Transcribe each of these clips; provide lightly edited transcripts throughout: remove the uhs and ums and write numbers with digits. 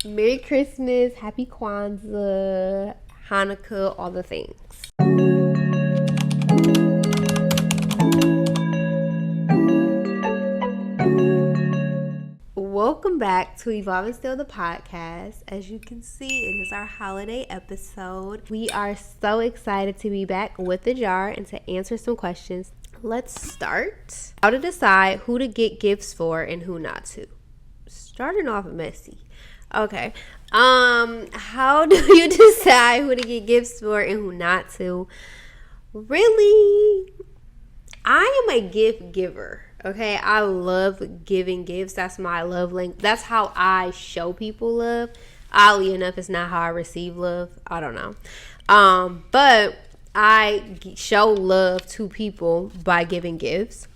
Merry Christmas, Happy Kwanzaa, Hanukkah, all the things. Welcome back to Evolve and Still the podcast. As you can see, it is our holiday episode. We are so excited to be back with the jar and to answer some questions. Let's start. How to decide who to get gifts for and who not to. Starting off messy. Okay. How do you decide who to get gifts for and who not to? Really, I am a gift giver. Okay, I love giving gifts. That's my love language. That's how I show people love. Oddly enough, it's not how I receive love. I don't know. But I show love to people by giving gifts.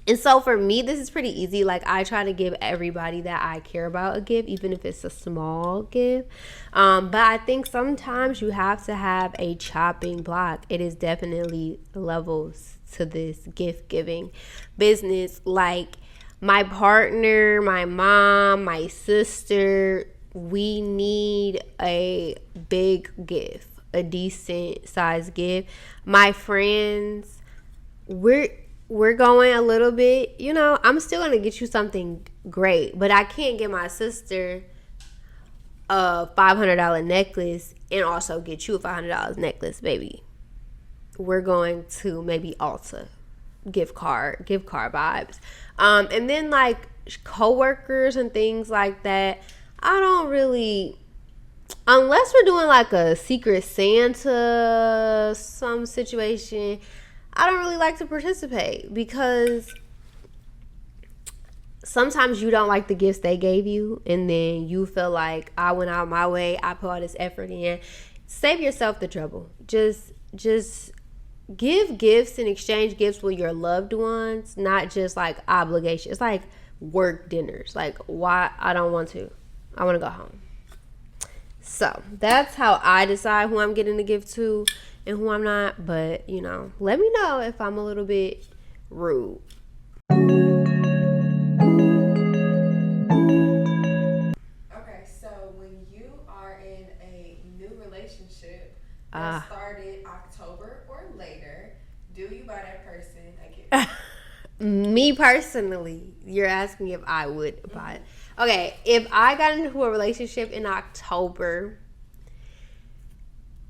And so for me, this is pretty easy. Like, I try to give everybody that I care about a gift, even if it's a small gift. But I think sometimes you have to have a chopping block. It is definitely levels to this gift giving business. Like, my partner, my mom, my sister, we need a big gift, a decent size gift. My friends, we're going a little bit, I'm still going to get you something great, but I can't get my sister a $500 necklace and also get you a $500 necklace, baby. We're going to maybe Ulta, gift card vibes. And then like coworkers and things like that, I don't really, unless we're doing like a Secret Santa, some situation, I don't really like to participate because sometimes you don't like the gifts they gave you and then you feel like I went out my way, I put all this effort in. Save yourself the trouble. Just give gifts and exchange gifts with your loved ones, not just like obligations. It's like work dinners. Like, why? I don't want to. I want to go home. So that's how I decide who I'm getting a gift to and who I'm not. But, let me know if I'm a little bit rude. Okay, so when you are in a new relationship that started October or later, do you buy that person a gift? Me personally, you're asking if I would buy it. Okay, if I got into a relationship in October,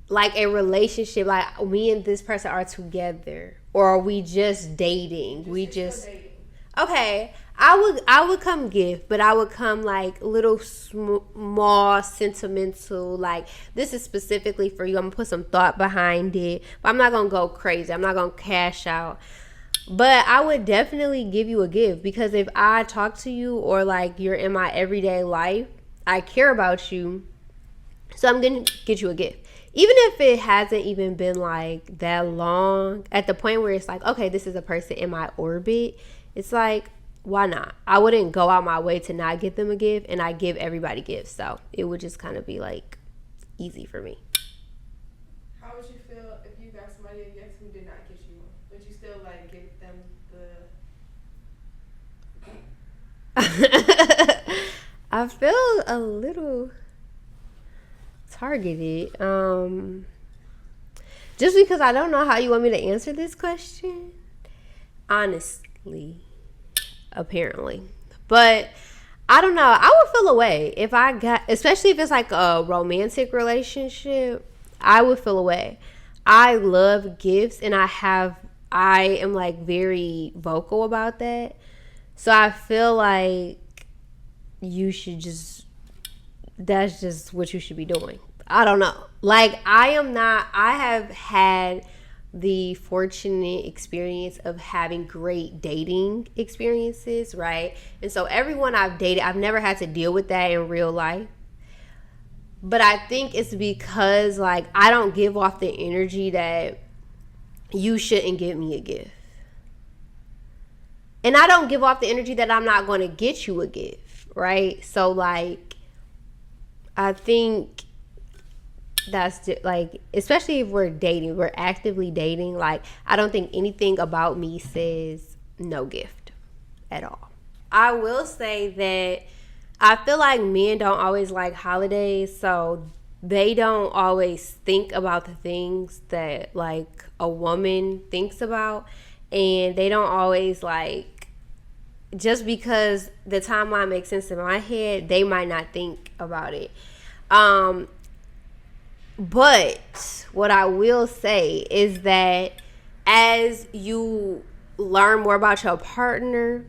like a relationship, like me and this person are together, or are we just dating? Dating. Okay, I would come gift, but I would come like little small sentimental, like this is specifically for you. I'm gonna put some thought behind it, but I'm not gonna go crazy. I'm not gonna cash out. But I would definitely give you a gift because if I talk to you or like you're in my everyday life, I care about you. So I'm going to get you a gift. Even if it hasn't even been like that long, at the point where it's like, okay, this is a person in my orbit. It's like, why not? I wouldn't go out my way to not get them a gift, and I give everybody gifts. So it would just kind of be like easy for me. How would you feel if you got somebody a gift who did not get you one? Would you still like give them the... I feel a little targeted. Just because I don't know how you want me to answer this question. Honestly. Apparently. But I don't know. I would feel away if I got, especially if it's like a romantic relationship, I would feel away. I love gifts and I am like very vocal about that. So I feel like you should that's just what you should be doing. I don't know. Like, I have had the fortunate experience of having great dating experiences, right? And so everyone I've dated, I've never had to deal with that in real life. But I think it's because, like, I don't give off the energy that you shouldn't give me a gift. And I don't give off the energy that I'm not going to get you a gift, right? So, like, I think that's just, like, especially if we're actively dating, like, I don't think anything about me says no gift at all. I will say that I feel like men don't always like holidays, so they don't always think about the things that like a woman thinks about, and they don't always like, just because the timeline makes sense in my head, they might not think about it. But what I will say is that as you learn more about your partner,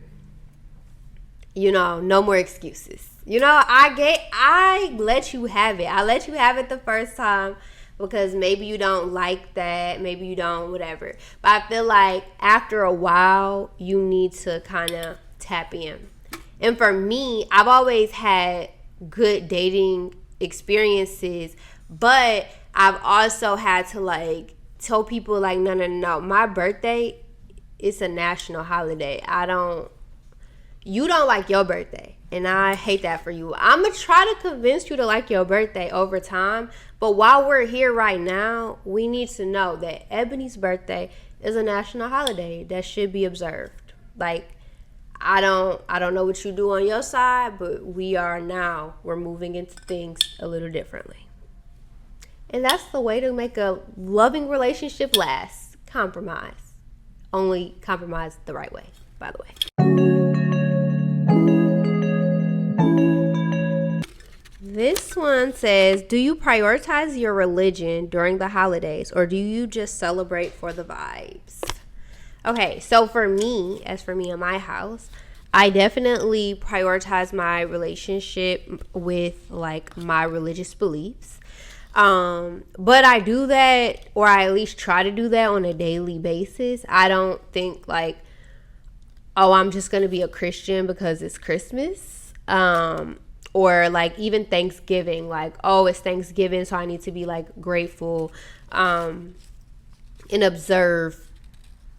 no more excuses. I let you have it. I let you have it the first time because maybe you don't like that, maybe you don't, whatever. But I feel like after a while, you need to kind of tap in. And for me, I've always had good dating experiences, but I've also had to like tell people like, no, my birthday is a national holiday. You don't like your birthday, and I hate that for you. I'm going to try to convince you to like your birthday over time, but while we're here right now, we need to know that Ebony's birthday is a national holiday that should be observed. Like, I don't know what you do on your side, but we're moving into things a little differently. And that's the way to make a loving relationship last. Compromise. Only compromise the right way, by the way. This one says, do you prioritize your religion during the holidays, or do you just celebrate for the vibes? Okay, so for me in my house, I definitely prioritize my relationship with like my religious beliefs. But I do that, or I at least try to do that on a daily basis. I don't think like, oh, I'm just going to be a Christian because it's Christmas. Or like even Thanksgiving, like, oh, it's Thanksgiving, so I need to be like grateful, and observe,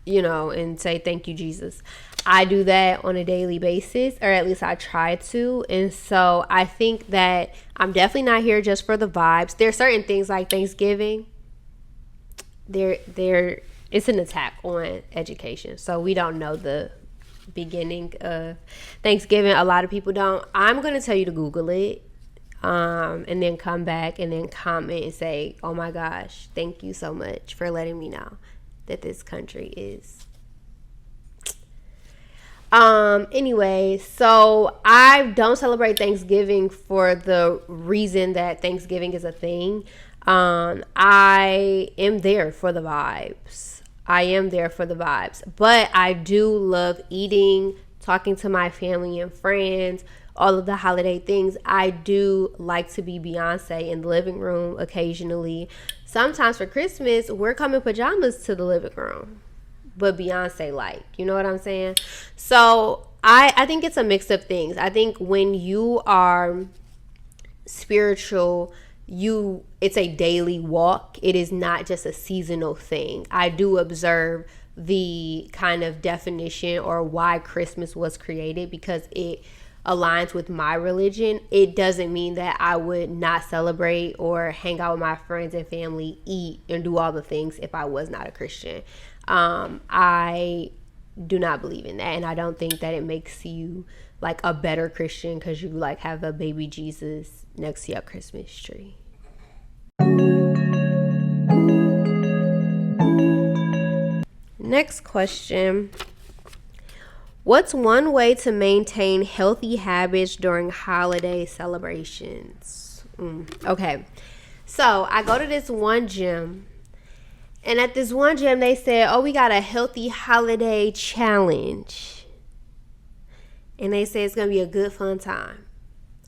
and say, thank you, Jesus. I do that on a daily basis, or at least I try to. And so I think that I'm definitely not here just for the vibes. There are certain things like Thanksgiving, it's an attack on education. So we don't know the beginning of Thanksgiving. A lot of people don't. I'm going to tell you to Google it, and then come back and then comment and say, oh my gosh, thank you so much for letting me know that this country is. Anyway, so I don't celebrate Thanksgiving for the reason that Thanksgiving is a thing. I am there for the vibes. But I do love eating, talking to my family and friends, all of the holiday things. I do like to be Beyonce in the living room occasionally. Sometimes for Christmas, we're coming pajamas to the living room, but Beyonce like, you know what I'm saying? So I think it's a mix of things. I think when you are spiritual, it's a daily walk. It is not just a seasonal thing. I do observe the kind of definition or why Christmas was created because it aligns with my religion. It doesn't mean that I would not celebrate or hang out with my friends and family, eat and do all the things if I was not a Christian. I do not believe in that, and I don't think that it makes you like a better Christian because you like have a baby Jesus next to your Christmas tree. Next question. What's one way to maintain healthy habits during holiday celebrations? Okay, so I go to this one gym, and at this one gym they said, oh, we got a healthy holiday challenge, and they said it's gonna be a good fun time.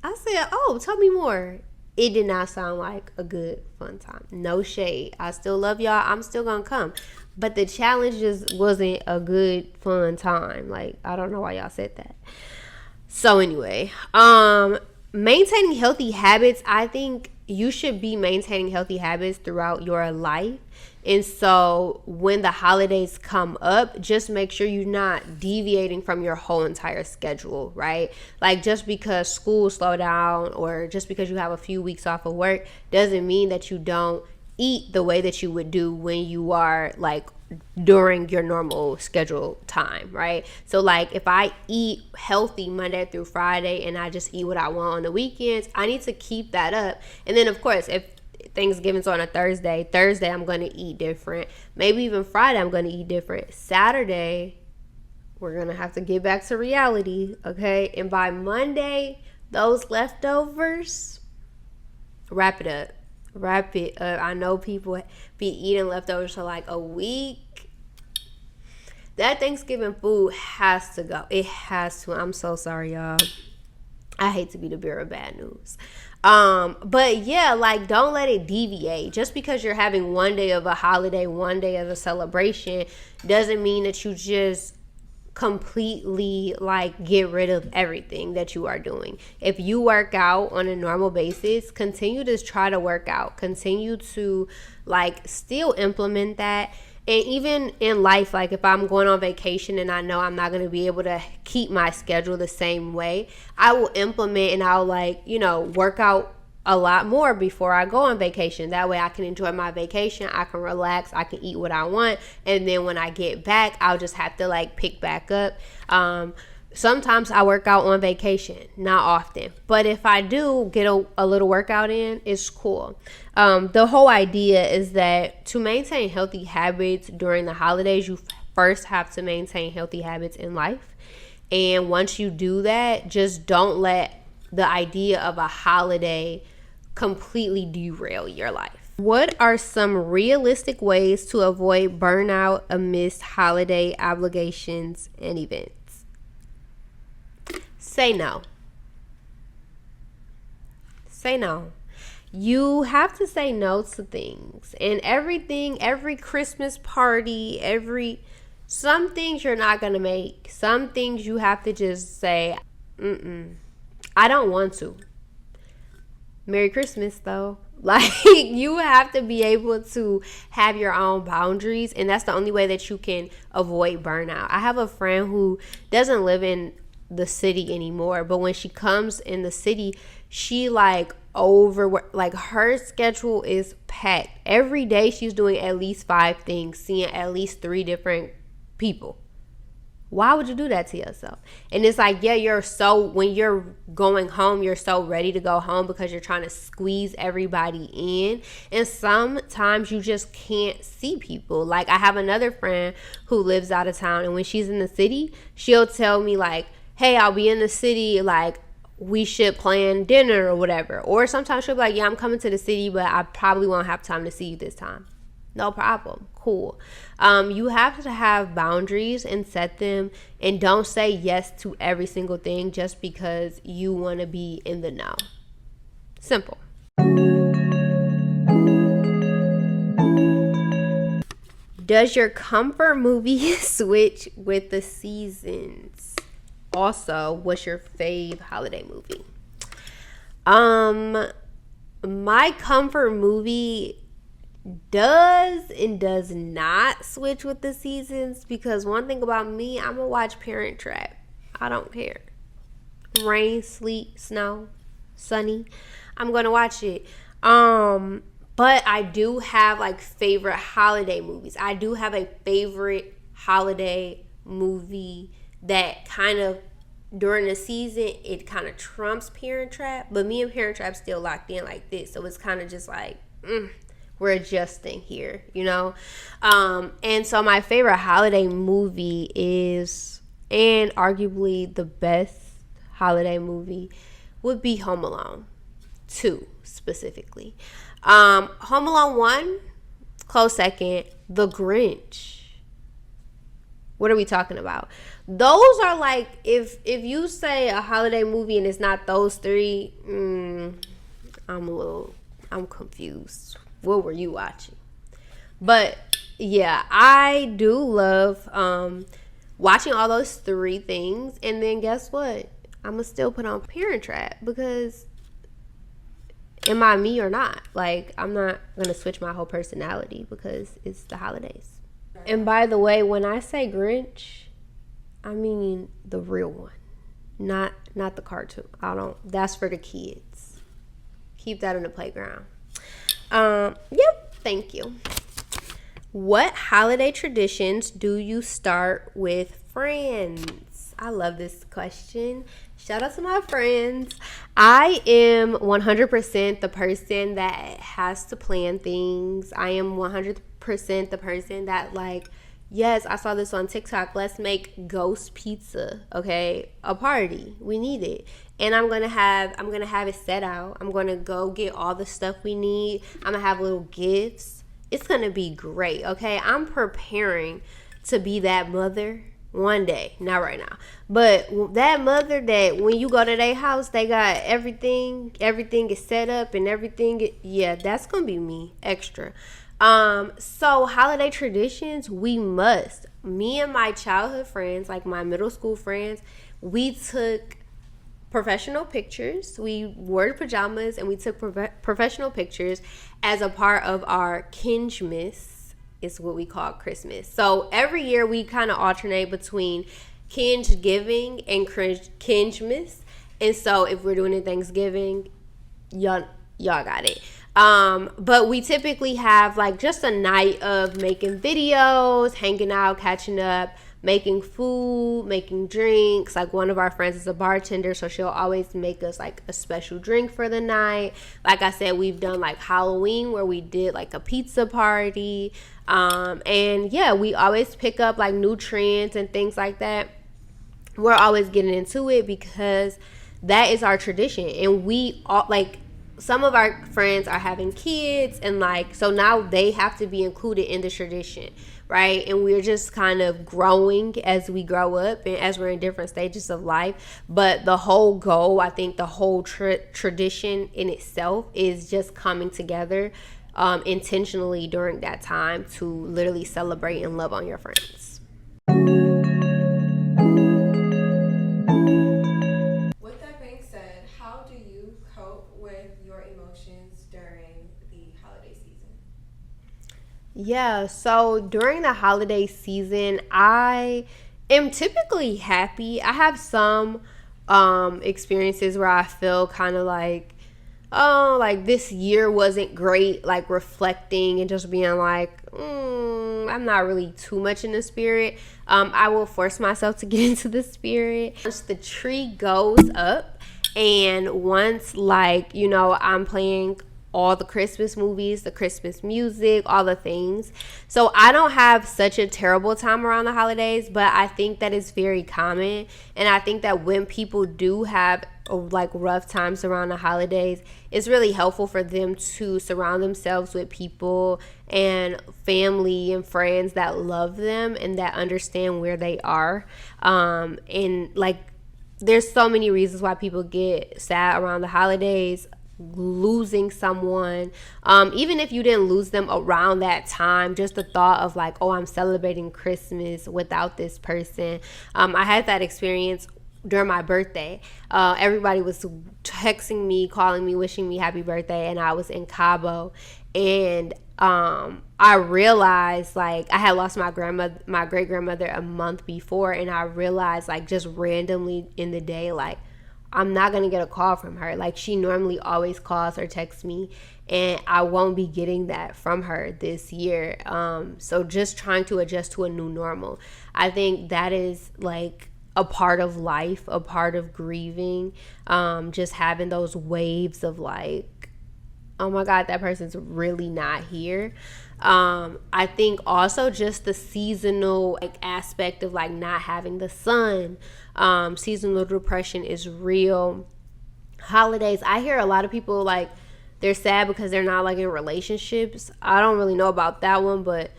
I said, oh, tell me more. It did not sound like a good fun time. No shade, I still love y'all, I'm still gonna come, but the challenge just wasn't a good fun time. Like, I don't know why y'all said that. So anyway, maintaining healthy habits, I think you should be maintaining healthy habits throughout your life. And so when the holidays come up, just make sure you're not deviating from your whole entire schedule, right? Like, just because school slowed down or just because you have a few weeks off of work doesn't mean that you don't eat the way that you would do when you are like during your normal scheduled time, right? So like if I eat healthy Monday through Friday and I just eat what I want on the weekends, I need to keep that up. And then of course, if Thanksgiving's on a Thursday I'm going to eat different. Maybe even Friday I'm going to eat different. Saturday, we're going to have to get back to reality, okay? And by Monday, those leftovers, wrap it up. I know people be eating leftovers for like a week. That Thanksgiving food has to go. It has to. I'm so sorry, y'all. I hate to be the bearer of bad news. But yeah, like don't let it deviate. Just because you're having one day of a holiday, one day of a celebration, doesn't mean that you just completely like get rid of everything that you are doing. If you work out on a normal basis, continue to try to work out, continue to like still implement that. And even in life, like if I'm going on vacation and I know I'm not going to be able to keep my schedule the same way, I will implement and I'll like, work out a lot more before I go on vacation. That way I can enjoy my vacation. I can relax. I can eat what I want. And then when I get back, I'll just have to like pick back up. Sometimes I work out on vacation, not often. But if I do get a little workout in, it's cool. The whole idea is that to maintain healthy habits during the holidays, you first have to maintain healthy habits in life. And once you do that, just don't let the idea of a holiday completely derail your life. What are some realistic ways to avoid burnout amidst holiday obligations and events? Say no. Say no. You have to say no to things and everything, every Christmas party, some things you're not going to make. Some things you have to just say, I don't want to. Merry Christmas, though. Like, you have to be able to have your own boundaries, and that's the only way that you can avoid burnout. I have a friend who doesn't live in the city anymore, but when she comes in the city, she like her schedule is packed. Every day she's doing at least 5 things, seeing at least 3 different people. Why would you do that to yourself? And it's like, yeah, when you're going home, you're so ready to go home because you're trying to squeeze everybody in. And sometimes you just can't see people. Like I have another friend who lives out of town, and when she's in the city, she'll tell me like, hey, I'll be in the city, like we should plan dinner or whatever. Or sometimes she'll be like, yeah, I'm coming to the city, but I probably won't have time to see you this time. No problem. Cool. You have to have boundaries and set them, and don't say yes to every single thing just because you want to be in the know. Simple. Does your comfort movie switch with the seasons? Also, what's your fave holiday movie? My comfort movie does and does not switch with the seasons, because one thing about me, I'm gonna watch Parent Trap. I don't care. Rain, sleet, snow, sunny, I'm gonna watch it. But I do have like favorite holiday movies. I do have a favorite holiday movie that kind of during the season it kind of trumps Parent Trap, but me and Parent Trap still locked in like this, so it's kind of just like we're adjusting here, and so my favorite holiday movie is, and arguably the best holiday movie, would be Home Alone 2 specifically. Home Alone 1, close second. The Grinch. What are we talking about? Those are like, if you say a holiday movie and it's not those 3, I'm confused. What were you watching? But yeah, I do love watching all those 3 things. And then guess what? I'm gonna still put on Parent Trap, because am I me or not? Like, I'm not gonna switch my whole personality because it's the holidays. And by the way, when I say Grinch, I mean the real one, not the cartoon. That's for the kids. Keep that in the playground. Yep, thank you. What holiday traditions do you start with friends? I love this question. Shout out to my friends. I am 100% the person that has to plan things. I am 100% the person that, like, yes, I saw this on TikTok. Let's make ghost pizza, okay? A party. We need it. And I'm gonna have it set out. I'm gonna go get all the stuff we need. I'm gonna have little gifts. It's gonna be great, okay? I'm preparing to be that mother one day, not right now, but that mother that when you go to their house, they got everything is set up and everything. Yeah, that's gonna be me, extra. So holiday traditions, me and my childhood friends, like my middle school friends, we took professional pictures. We wore pajamas and we took professional pictures as a part of our Kingemas, is what we call Christmas. So every year we kind of alternate between Kinge-giving and Kingemas. And so if we're doing it Thanksgiving, y'all got it. But we typically have like just a night of making videos, hanging out, catching up, making food, making drinks. Like one of our friends is a bartender, so she'll always make us like a special drink for the night. Like I said, we've done like Halloween where we did like a pizza party. And yeah, we always pick up like new trends and things like that. We're always getting into it because that is our tradition. And we all, like, some of our friends are having kids, and like, so now they have to be included in the tradition, right? And we're just kind of growing as we grow up and as we're in different stages of life. But the whole goal, I think the whole tradition in itself is just coming together intentionally during that time to literally celebrate and love on your friends. With that being said, how do you cope with your emotions during the holiday season? Yeah, so during the holiday season, I am typically happy. I have some experiences where I feel kind of like, oh, like this year wasn't great, like reflecting and just being like, I'm not really too much in the spirit. I will force myself to get into the spirit. Once the tree goes up and once, like, you know, I'm playing all the Christmas movies, the Christmas music, all the things. So I don't have such a terrible time around the holidays, but I think that is very common. And I think that when people do have like rough times around the holidays, it's really helpful for them to surround themselves with people and family and friends that love them and that understand where they are. And like, there's so many reasons why people get sad around the holidays. Losing someone, even if you didn't lose them around that time, just the thought of like, oh, I'm celebrating Christmas without this person. I had that experience during my birthday. Everybody was texting me, calling me, wishing me happy birthday, and I was in Cabo, and I realized, like, I had lost my great grandmother a month before, and I realized, like, just randomly in the day, like, I'm not going to get a call from her. Like, she normally always calls or texts me, and I won't be getting that from her this year. So just trying to adjust to a new normal. I think that is like a part of life, a part of grieving. Just having those waves of like, oh my God, that person's really not here. I think also just the seasonal like aspect of like not having the sun. Seasonal depression is real. Holidays, I hear a lot of people like they're sad because they're not like in relationships. I don't really know about that one, but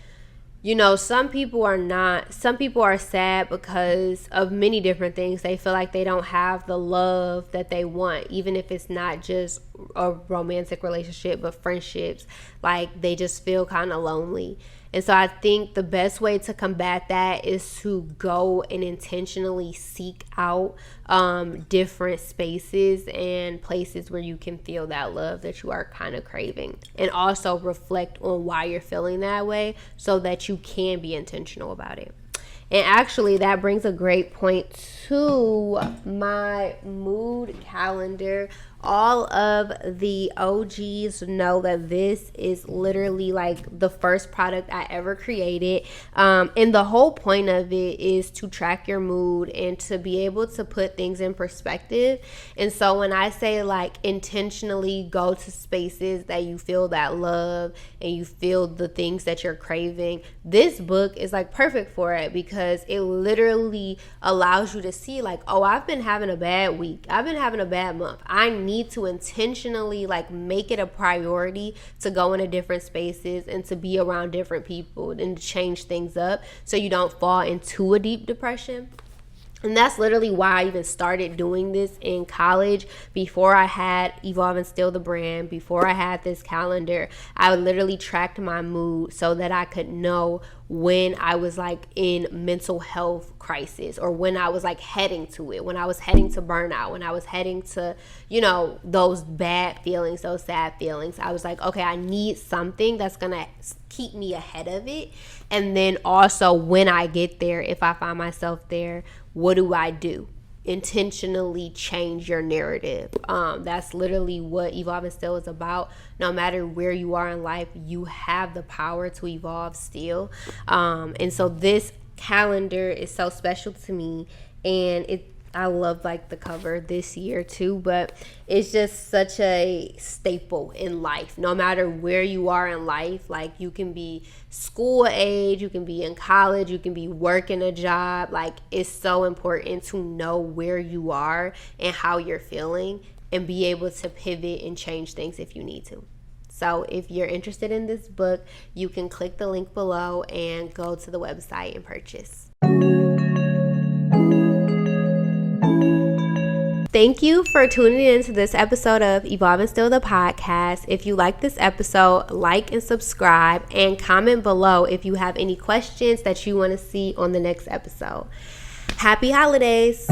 you know, some people are sad because of many different things. They feel like they don't have the love that they want, even if it's not just a romantic relationship, but friendships. Like, they just feel kind of lonely. And so I think the best way to combat that is to go and intentionally seek out different spaces and places where you can feel that love that you are kind of craving. And also reflect on why you're feeling that way so that you can be intentional about it. And actually, that brings a great point to my mood calendar, all of the OGs know that this is literally like the first product I ever created. And the whole point of it is to track your mood and to be able to put things in perspective. And so when I say like intentionally go to spaces that you feel that love and you feel the things that you're craving, this book is like perfect for it, because it literally allows you to see like, oh, I've been having a bad week. I've been having a bad month. I need to intentionally like make it a priority to go into different spaces and to be around different people and to change things up so you don't fall into a deep depression. And that's literally why I even started doing this in college. Before I had Evolve and Still the brand, before I had this calendar, I would literally track my mood so that I could know when I was like in mental health crisis, or when I was like heading to it, when I was heading to burnout, when I was heading to, you know, those bad feelings, those sad feelings. I was like, okay, I need something that's gonna keep me ahead of it. And then also when I get there, if I find myself there, what do I do? Intentionally change your narrative. That's literally what Evolve and Still is about. No matter where you are in life, you have the power to evolve still. And so this calendar is so special to me, and I love like the cover this year too, but it's just such a staple in life. No matter where you are in life, like you can be school age, you can be in college, you can be working a job. Like it's so important to know where you are and how you're feeling and be able to pivot and change things if you need to. So if you're interested in this book, you can click the link below and go to the website and purchase. Thank you for tuning in to this episode of Evolve and Still the podcast. If you like this episode, like and subscribe, and comment below if you have any questions that you want to see on the next episode. Happy holidays!